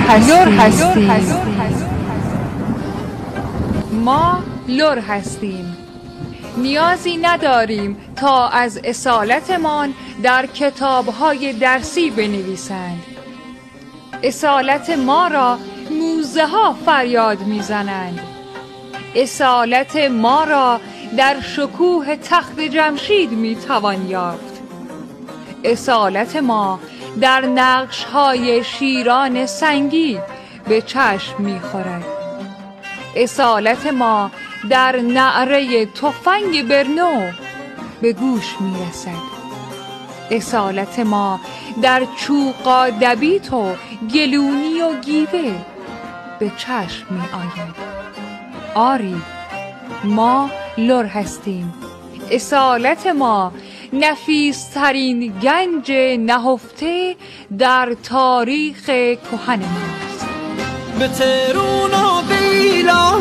هستیم. ما لر هستیم. نیازی نداریم تا از اصالتمان در کتاب‌های درسی بنویسند. اصالت ما را موزه ها فریاد میزنند. اصالت ما را در شکوه تخت جمشید میتوان یافت. اصالت ما در نقش های شیران سنگی به چشم میخورد. اصالت ما در نعره تفنگ برنو به گوش میرسد. اصالت ما در چوقادبیت و گلونی و گیوه به چشم می آید. آری، ما لر هستیم. اصالت ما نفیسترین گنج نهفته در تاریخ کهن ماست. به تهران و به ایلام